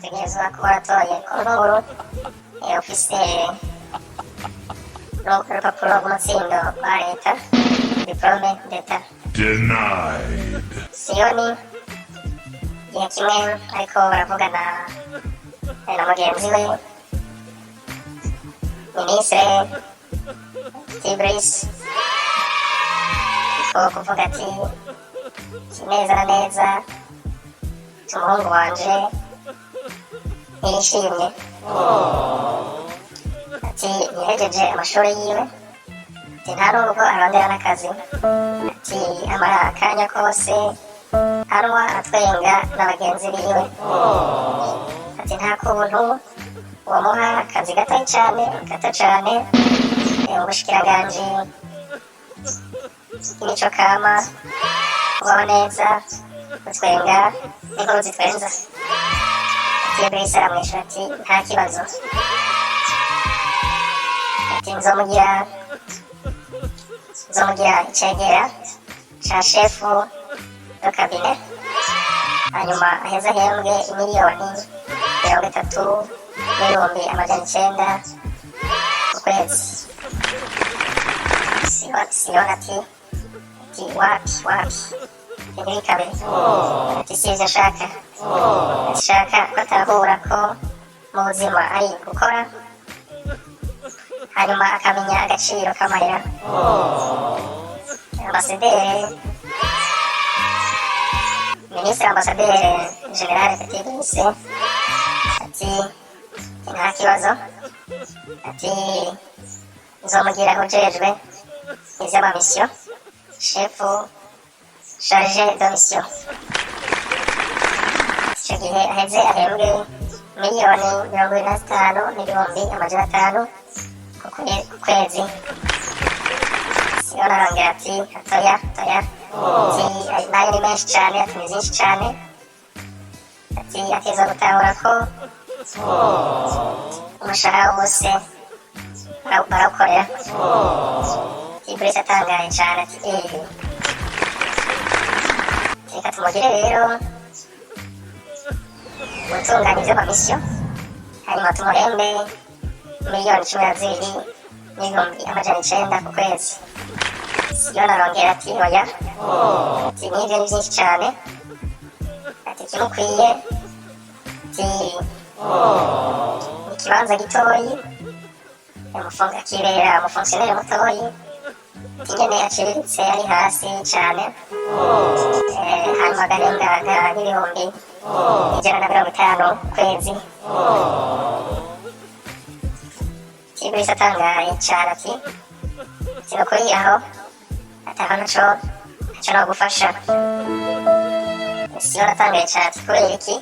tegerezwa kuba waratoye ku nkuru ufise urupapuro rw'umutsindo rwa leta diplome d'etat. Denied. Siyoni igihe kimwe ariko baravugana na mugenzi we minisitiri Tibris ko kuvuga ati neza na neza umuhungu wanje ntiyishimye, ati yahejeje amashuri yiwe, ati nta nubwo arondera n'akazi, ati amara akanya kose arwa atwenga na bagenzi biwe, ati nta kuntu wamuha akazi gato cyane mu bushikiranganje imico kama, kubaho neza, gutwenga n'inkuru zitwenza. Tibris aramwishyura ati nta kibazo, ati nzomugira icegera ca shefu do kabine, hanyuma aheza ahembwe miliyoni 30,900 ku kwezi. Siyoni ati wapi ntibikabe, ati sivyo nshaka, nshaka ko atahura ko mu buzima ari gukora hanyuma akamenya agaciro k'amahera. Minisitiri ambasaderi generale Tibris ati nta kibazo, ati nzomugira ujejwe ivy'amamisiyo, shefu charge de mission. Ico gihe aheze ahembwe miliyoni 25,500 ku kwezi. Siyoni arongera ati toya ati nayo ni menshi cane, ati ni vyinshi cane, ati ateza gutahura ko umushahara wose barawukorera. Tibris atangaye cane ati reka tumugire rero gutunganya ivy'amamisiyo, hanyuma tumuhembe miliyoni 12,900 ku kwezi. Siyoni arongera ati oya, ati n'ivyo ni vyinshi cane, ati kimukwiye ati ikibanza gitoyi, akibera umufonksiyoneri mutoyi, ati nyene aciriritse ari hasi cane, hanyuma agahembwa n'ibihumbi 150 ku kwezi. Tibris atangaye cane ati sinukuri aho ataho naco nogufasha. Siyoni atangaye cane ati kubera iki?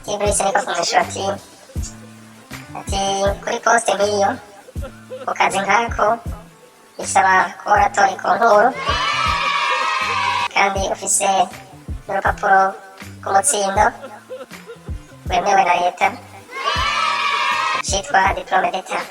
Tibris niko kumwishura ati kuri poste nk'iyo ku kazi nkako bisaba kuba waratoye ku nkuru kandi ufise n'urupapuro rw'umutsindo wemewe na leta citwa diplome d'etat.